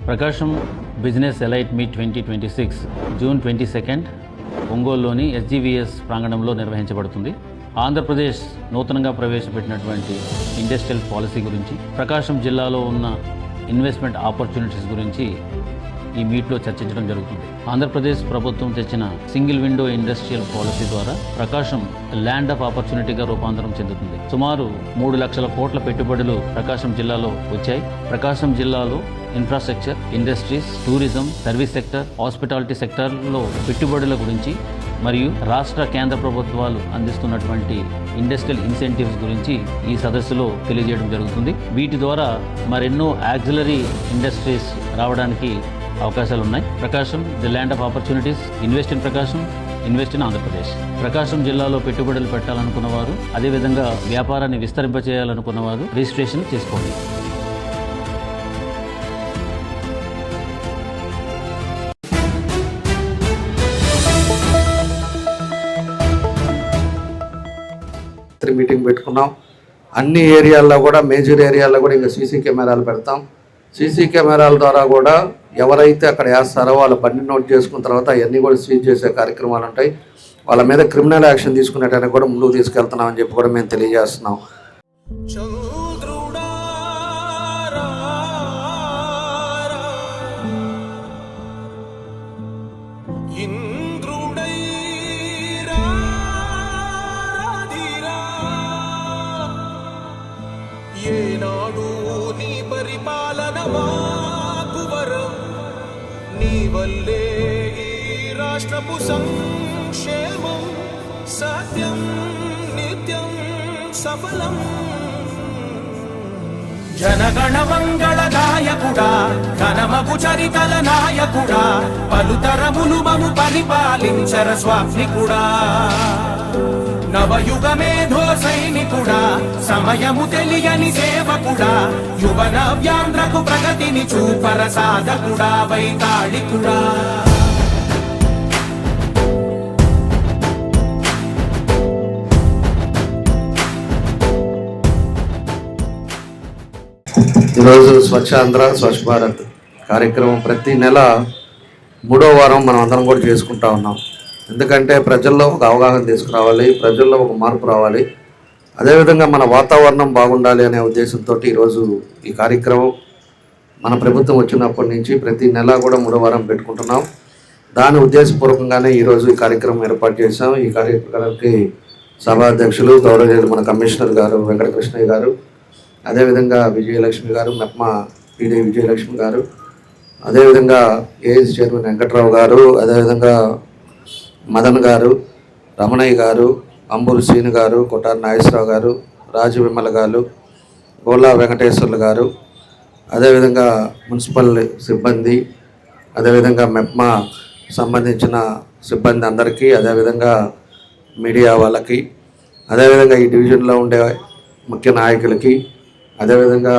ప్రకాశం business elite meet 2026 June 22 ఒంగోలులోని SGVS ప్రాంగణంలో నిర్వహించబడుతుంది. ఆంధ్రప్రదేశ్ నూతనంగా ప్రవేశపెట్టినటువంటి ఇండస్ట్రియల్ పాలసీ గురించి, ప్రకాశం జిల్లాలో ఉన్న ఇన్వెస్ట్మెంట్ ఆపర్చునిటీస్ గురించి ఈ మీట్లో చర్చించడం జరుగుతుంది. ఆంధ్రప్రదేశ్ ప్రభుత్వం తెచ్చిన సింగిల్ విండో ఇండస్ట్రియల్ పాలసీ ద్వారా ప్రకాశం ల్యాండ్ ఆఫ్ ఆపర్చునిటీగా రూపాంతరం చెందుతుంది. సుమారు 3 లక్షల కోట్ల పెట్టుబడులు ప్రకాశం జిల్లాలో వచ్చాయి. ప్రకాశం జిల్లాలో infrastructure, industries, tourism, service sector, hospitality సెక్టర్లో పెట్టుబడుల గురించి మరియు రాష్ట్ర కేంద్ర ప్రభుత్వాలు అందిస్తున్నటువంటి ఇండస్ట్రియల్ ఇన్సెంటివ్స్ గురించి ఈ సదస్సులో తెలియజేయడం జరుగుతుంది. వీటి ద్వారా మరెన్నో యాక్సిలరీ ఇండస్ట్రీస్ రావడానికి అవకాశాలు ఉన్నాయి. Prakasam the land of opportunities. Invest in Prakasam, invest in Andhra Pradesh. Prakasam జిల్లాలో పెట్టుబడులు పెట్టాలనుకున్న వారు, అదేవిధంగా వ్యాపారాన్ని విస్తరింపచేయాలనుకున్న వారు రిజిస్ట్రేషన్ చేసుకోండి. మీటింగ్ పెట్టుకున్నాం. అన్ని ఏరియాల్లో కూడా, మేజర్ ఏరియాల్లో కూడా ఇంకా సీసీ కెమెరాలు పెడతాం. సీసీ కెమెరాల ద్వారా కూడా ఎవరైతే అక్కడ వేస్తారో వాళ్ళ బండి నోట్ చేసుకున్న తర్వాత అవన్నీ కూడా సీజ్ చేసే కార్యక్రమాలు ఉంటాయి. వాళ్ళ మీద క్రిమినల్ యాక్షన్ తీసుకునేటానికి కూడా ముందుకు తీసుకెళ్తున్నామని చెప్పి కూడా మేము తెలియజేస్తున్నాం. ఏనాడు నీ పరిపాలన మాకు వరం, నీ వల్లే ఈ రాష్ట్రపు సంక్షేమం సత్యం నిత్యం సఫలం. జనగణ మంగళ నాయకుడా, ఘనమగు చరితల నాయకుడా, పలుతరములు మము పరిపాలించర స్వామికుడా. నవయుగ మేధో సైనికుడా, సమయము తెలియని సేవకుడా, యువన వ్యాంధ్రకు ప్రగతిని చూపర సాధకుడా, వైతాళికుడా. ఈరోజు స్వచ్ఛ ఆంధ్ర స్వచ్ఛ భారత్ కార్యక్రమం ప్రతి నెల 3వ వారం మనం అందరం కూడా చేసుకుంటా ఉన్నాం. ఎందుకంటే ప్రజల్లో ఒక అవగాహన తీసుకురావాలి, ప్రజల్లో ఒక మార్పు రావాలి, అదేవిధంగా మన వాతావరణం బాగుండాలి అనే ఉద్దేశంతో ఈరోజు ఈ కార్యక్రమం మన ప్రభుత్వం వచ్చినప్పటి నుంచి ప్రతి నెల కూడా 3వ వారం పెట్టుకుంటున్నాం. దాని ఉద్దేశపూర్వకంగానే ఈరోజు ఈ కార్యక్రమం ఏర్పాటు చేశాం. ఈ కార్యక్రమానికి సభాధ్యక్షులు గౌరవనీయులు మన కమిషనర్ గారు వెంకటకృష్ణయ్య గారు, అదేవిధంగా విజయలక్ష్మి గారు, మెప్మా పీడీ విజయలక్ష్మి గారు, అదేవిధంగా ఏఎస్ చైర్మన్ వెంకట్రావు గారు, అదేవిధంగా మదన్ గారు, రమణయ్య గారు, అంబూరు శ్రీను గారు, కొట్టారి నాగేశ్వరరావు గారు, రాజు విమల గారు, గోలా వెంకటేశ్వర్లు గారు, అదేవిధంగా మున్సిపల్ సిబ్బంది, అదేవిధంగా మెప్మా సంబంధించిన సిబ్బంది అందరికీ, అదేవిధంగా మీడియా వాళ్ళకి, అదేవిధంగా ఈ డివిజన్లో ఉండే ముఖ్య నాయకులకి, అదేవిధంగా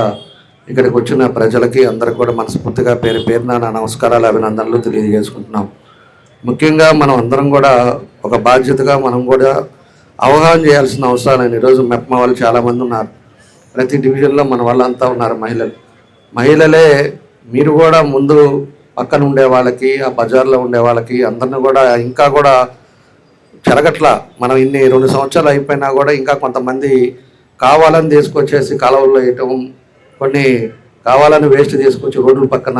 ఇక్కడికి వచ్చిన ప్రజలకి అందరికీ కూడా మనస్ఫూర్తిగా పేరు పేరున నా నమస్కారాలు, అభినందనలు తెలియజేసుకుంటున్నాం. ముఖ్యంగా మనం అందరం కూడా ఒక బాధ్యతగా మనం కూడా అవగాహన చేయాల్సిన అవసరాలు. ఈరోజు మెప్మా వాళ్ళు చాలామంది ఉన్నారు, ప్రతి డివిజన్లో మన వాళ్ళంతా ఉన్నారు మహిళలే. మీరు కూడా ముందు పక్కన ఉండే వాళ్ళకి, ఆ బజార్లో ఉండే వాళ్ళకి అందరిని కూడా ఇంకా కూడా చెరగట్లా. మనం ఇన్ని 2 సంవత్సరాలు అయిపోయినా కూడా ఇంకా కొంతమంది కావాలని తీసుకొచ్చేసి కాలువల్లో వేయటం, కొన్ని కావాలని వేస్ట్ తీసుకొచ్చి రోడ్ల పక్కన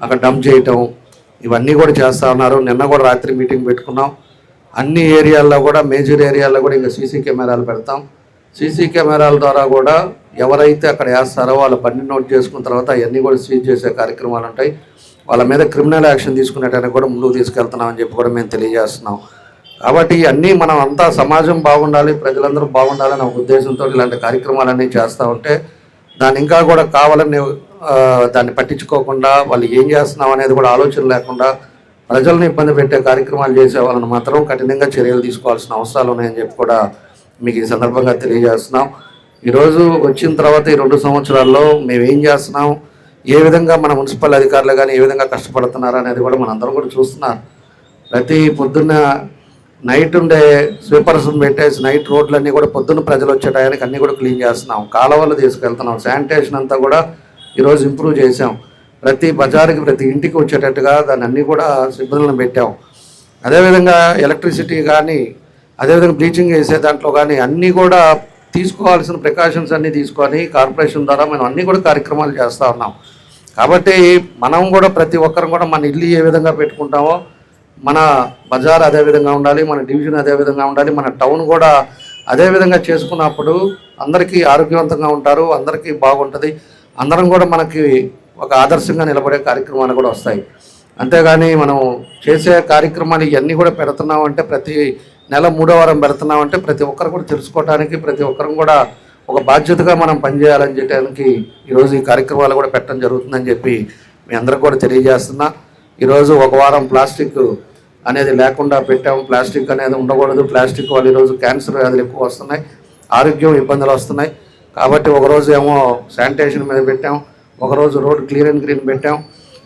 అక్కడ డంప్ చేయటం, ఇవన్నీ కూడా చేస్తూ ఉన్నారు. నిన్న కూడా రాత్రి మీటింగ్ పెట్టుకున్నాం. అన్ని ఏరియాల్లో కూడా, మేజర్ ఏరియాల్లో కూడా ఇంకా సీసీ కెమెరాలు పెడతాం. సీసీ కెమెరాల ద్వారా కూడా ఎవరైతే అక్కడ వేస్తారో వాళ్ళ బండి నోట్ చేసుకున్న తర్వాత అవన్నీ కూడా సీజ్ చేసే కార్యక్రమాలు ఉంటాయి. వాళ్ళ మీద క్రిమినల్ యాక్షన్ తీసుకునేటానికి కూడా ముందుకు తీసుకెళ్తున్నామని చెప్పి కూడా మేము తెలియజేస్తున్నాం. కాబట్టి అన్నీ మనం అంతా సమాజం బాగుండాలి, ప్రజలందరూ బాగుండాలనే ఒక ఉద్దేశంతో ఇలాంటి కార్యక్రమాలన్నీ చేస్తూ ఉంటే దాన్ని ఇంకా కూడా కావాలని దాన్ని పట్టించుకోకుండా వాళ్ళు ఏం చేస్తున్నాం అనేది కూడా ఆలోచన లేకుండా ప్రజలను ఇబ్బంది పెట్టే కార్యక్రమాలు చేసే వాళ్ళని మాత్రం కఠినంగా చర్యలు తీసుకోవాల్సిన అవసరాలు ఉన్నాయని చెప్పి కూడా మీకు ఈ సందర్భంగా తెలియజేస్తున్నాం. ఈరోజు వచ్చిన తర్వాత ఈ 2 సంవత్సరాల్లో మేము ఏం చేస్తున్నాం, ఏ విధంగా మన మున్సిపల్ అధికారులు కానీ ఏ విధంగా కష్టపడుతున్నారు అనేది కూడా మనందరం కూడా చూస్తున్నారు. ప్రతి పొద్దున్న నైట్ ఉండే స్వీపర్స్ పెట్టేసి నైట్ రోడ్లన్నీ కూడా పొద్దున్న ప్రజలు వచ్చే టయానికి అన్నీ కూడా క్లీన్ చేస్తున్నాం. కాలువలు తీసుకెళ్తున్నాం. శానిటేషన్ అంతా కూడా ఈరోజు ఇంప్రూవ్ చేసాం. ప్రతి బజారుకి ప్రతి ఇంటికి వచ్చేటట్టుగా దాన్ని అన్నీ కూడా సిబ్బందులను పెట్టాం. అదేవిధంగా ఎలక్ట్రిసిటీ కానీ అదేవిధంగా బ్లీచింగ్ వేసే దాంట్లో కానీ అన్నీ కూడా తీసుకోవాల్సిన ప్రికాషన్స్ అన్నీ తీసుకొని కార్పొరేషన్ ద్వారా మనం అన్నీ కూడా కార్యక్రమాలు చేస్తూ ఉన్నాం. కాబట్టి మనం కూడా ప్రతి ఒక్కరం కూడా మన ఇల్లు ఏ విధంగా పెట్టుకుంటామో మన బజార్ అదే విధంగా ఉండాలి, మన డివిజన్ అదే విధంగా ఉండాలి, మన టౌన్ కూడా అదే విధంగా చేసుకున్నప్పుడు అందరికీ ఆరోగ్యవంతంగా ఉంటారు, అందరికీ బాగుంటుంది, అందరం కూడా మనకి ఒక ఆదర్శంగా నిలబడే కార్యక్రమాలు కూడా వస్తాయి. అంతేగాని మనం చేసే కార్యక్రమాలు ఇవన్నీ కూడా పెడుతున్నామంటే ప్రతి నెల 3వ వారం పెడుతున్నామంటే ప్రతి ఒక్కరు కూడా తెలుసుకోవడానికి ప్రతి ఒక్కరం కూడా ఒక బాధ్యతగా మనం పనిచేయాలని చెప్పడానికి ఈరోజు ఈ కార్యక్రమాలు కూడా పెట్టడం జరుగుతుందని చెప్పి మీ అందరికి కూడా తెలియజేస్తున్నా. ఈరోజు ఒక వారం ప్లాస్టిక్ అనేది లేకుండా పెట్టాము. ప్లాస్టిక్ అనేది ఉండకూడదు, ప్లాస్టిక్ వల్ల ఈరోజు క్యాన్సర్ వ్యాధులు ఎక్కువ వస్తున్నాయి, ఆరోగ్యం ఇబ్బందులు వస్తున్నాయి. కాబట్టి ఒకరోజు ఏమో శానిటేషన్ మీద పెట్టాం, ఒకరోజు రోడ్ క్లీన్ అండ్ గ్రీన్ పెట్టాం.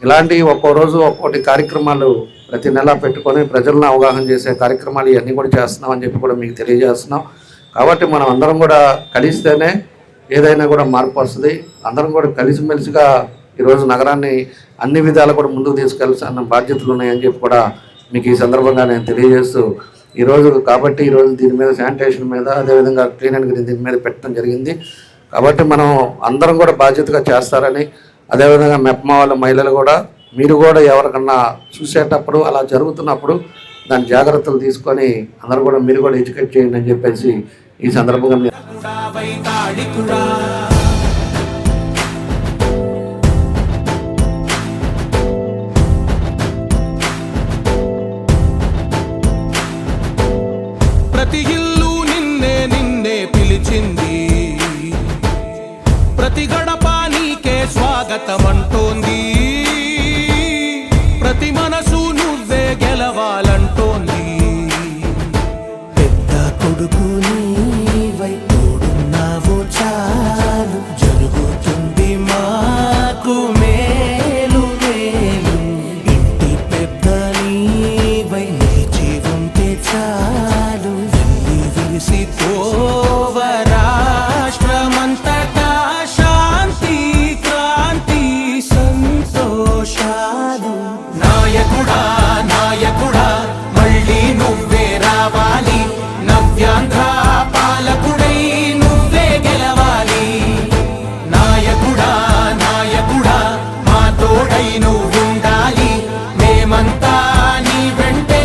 ఇలాంటి ఒక్కో రోజు ఒక్కోటి కార్యక్రమాలు ప్రతి నెల పెట్టుకొని ప్రజలను అవగాహన చేసే కార్యక్రమాలు ఇవన్నీ కూడా చేస్తున్నామని చెప్పి కూడా మీకు తెలియజేస్తున్నాం. కాబట్టి మనం అందరం కూడా కలిస్తేనే ఏదైనా కూడా మార్పు వస్తుంది. అందరం కూడా కలిసిమెలిసిగా ఈరోజు నగరాన్ని అన్ని విధాలు కూడా ముందుకు తీసుకెళ్లాల్సిన బాధ్యతలు ఉన్నాయని చెప్పి కూడా మీకు ఈ సందర్భంగా నేను తెలియజేస్తూ ఈరోజు దీని మీద శానిటేషన్ మీద అదేవిధంగా క్లీన్ అండ్ గ్రీన్ దీని మీద పెట్టడం జరిగింది. కాబట్టి మనం అందరం కూడా బాధ్యతగా చేస్తారని, అదేవిధంగా మెప్మా వాళ్ళ మహిళలు కూడా మీరు కూడా ఎవరికన్నా చూసేటప్పుడు అలా జరుగుతున్నప్పుడు దాని జాగ్రత్తలు తీసుకొని అందరూ కూడా మీరు కూడా ఎడ్యుకేట్ చేయండి అని చెప్పేసి ఈ సందర్భంగా ప్రతి ఇల్లు నిన్నే పిలిచింది, ప్రతి గడప నీకే స్వాగతం అంటోంది, ప్రతి మనసు నువ్వే గెలవాలంటోంది. పెద్ద కొడుకు నీవై తోడున్నావు చాలు, జరుగుతుంది మాకు మేలు మేలు. ఇంటి పెద్ద నీవై నిలిచి ఉంటే చాలు, విరిసి పోవ రాష్ట్రమంతటా శాంతి క్రాంతి సంతోషాలు. నాయకుడా నాయకుడా మళ్ళీ నువ్వే రావాలి, నవ్యాంధ్ర పాలకుడై నువ్వే గెలవాలి. నాయకుడా నాయకుడా మా తోడై నువ్వుండాలి, మేమంతా నీ వెంటే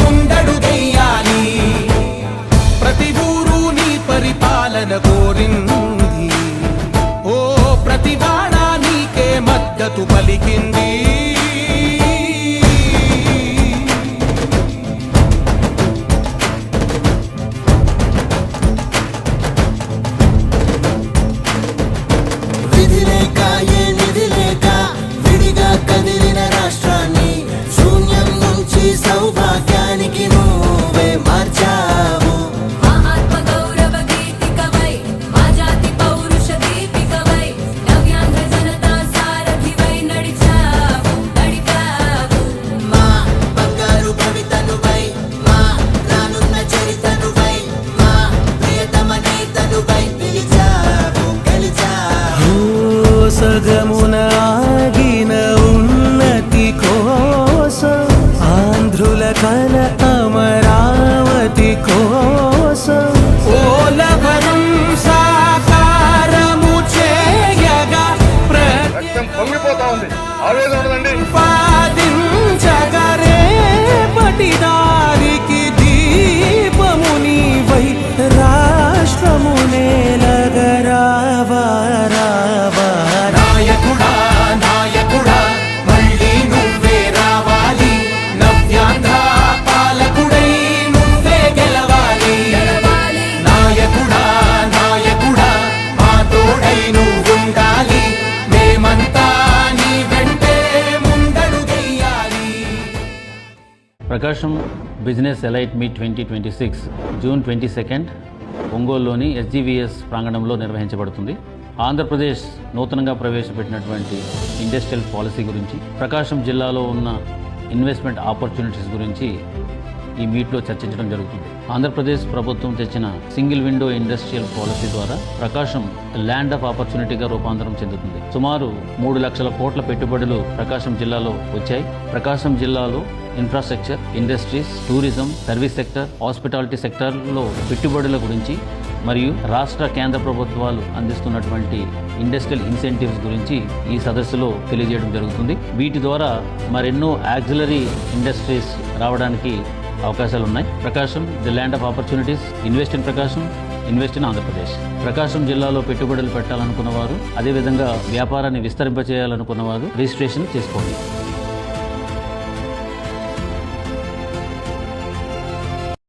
ముందడుగెయ్యాలి. ప్రతి ఊరు నీ పరిపాలన కోరింది, ఓ ప్రతి వాడ నీకే మద్దతు పలికింది. విధి లేక ఏ నిధి లేక విడిగా కదిలిన రాష్ట్రాన్ని శూన్యం నుంచి సౌభాగ్యానికి నువ్వే మార్చావు. ఆత్మ గౌరవ గీతికవై మా జాతి పౌరుష దీపికవై నవ్యాంధ్ర జనతా సారథివై నడిచావు. మా బంగారు భవితనువై, మా రానున్న చరితనువై, మా ప్రియతమ నేతనువై పిలిచావు, గెలిచావు. సగమున ఆగిన ఉన్నతి కోసం, ఆంధ్రుల కల అమరావతి కోసం, ఓలవరం సాకారము చేయగా పొంగిపోతా ఉంది, ఆవేదన ఉండదండి. ప్రతిపాదించగరే పటిదారికి దీపము నీవై రాష్ట్రము నేలగరావా రావా. నాయకుడా నాయకుడా మళ్ళీ నువ్వే రావాలి, నవ్యాంధ్ర పాలకుడై నువ్వే గెలవాలి. నాయకుడా నాయకుడా మా తోడై నువ్వుండాలి, మేమంతా నీ వెంటే ముందడుగెయ్యాలి. Prakasam business elite meet 2026 June 22 ఒంగోలులోని SGVS ప్రాంగణంలో నిర్వహించబడుతుంది. ఆంధ్రప్రదేశ్ నూతనంగా ప్రవేశపెట్టినటువంటి ఇండస్ట్రియల్ పాలసీ గురించి, ప్రకాశం జిల్లాలో ఉన్న ఇన్వెస్ట్మెంట్ ఆపర్చునిటీస్ గురించి ఈ మీట్లో చర్చించడం జరుగుతుంది. ఆంధ్రప్రదేశ్ ప్రభుత్వం తెచ్చిన సింగిల్ విండో ఇండస్ట్రియల్ పాలసీ ద్వారా ప్రకాశం ల్యాండ్ ఆఫ్ ఆపర్చునిటీగా రూపాంతరం చెందుతుంది. సుమారు 3 లక్షల కోట్ల పెట్టుబడులు ప్రకాశం జిల్లాలో వచ్చాయి. ప్రకాశం జిల్లాలో infrastructure, industries, tourism, service sector, hospitality సెక్టార్లో పెట్టుబడుల గురించి మరియు రాష్ట్ర కేంద్ర ప్రభుత్వాలు అందిస్తున్నటువంటి ఇండస్ట్రియల్ ఇన్సెంటివ్స్ గురించి ఈ సదస్సులో తెలియజేయడం జరుగుతుంది. వీటి ద్వారా మరెన్నో యాక్సిలరీ ఇండస్ట్రీస్ రావడానికి అవకాశాలు ఉన్నాయి. Prakasam the land of opportunities. Invest in Prakasam, invest in Andhra Pradesh. Prakasam జిల్లాలో పెట్టుబడులు పెట్టాలనుకున్న వారు, అదేవిధంగా వ్యాపారాన్ని విస్తరింపచేయాలనుకున్న వారు రిజిస్ట్రేషన్ చేసుకోండి.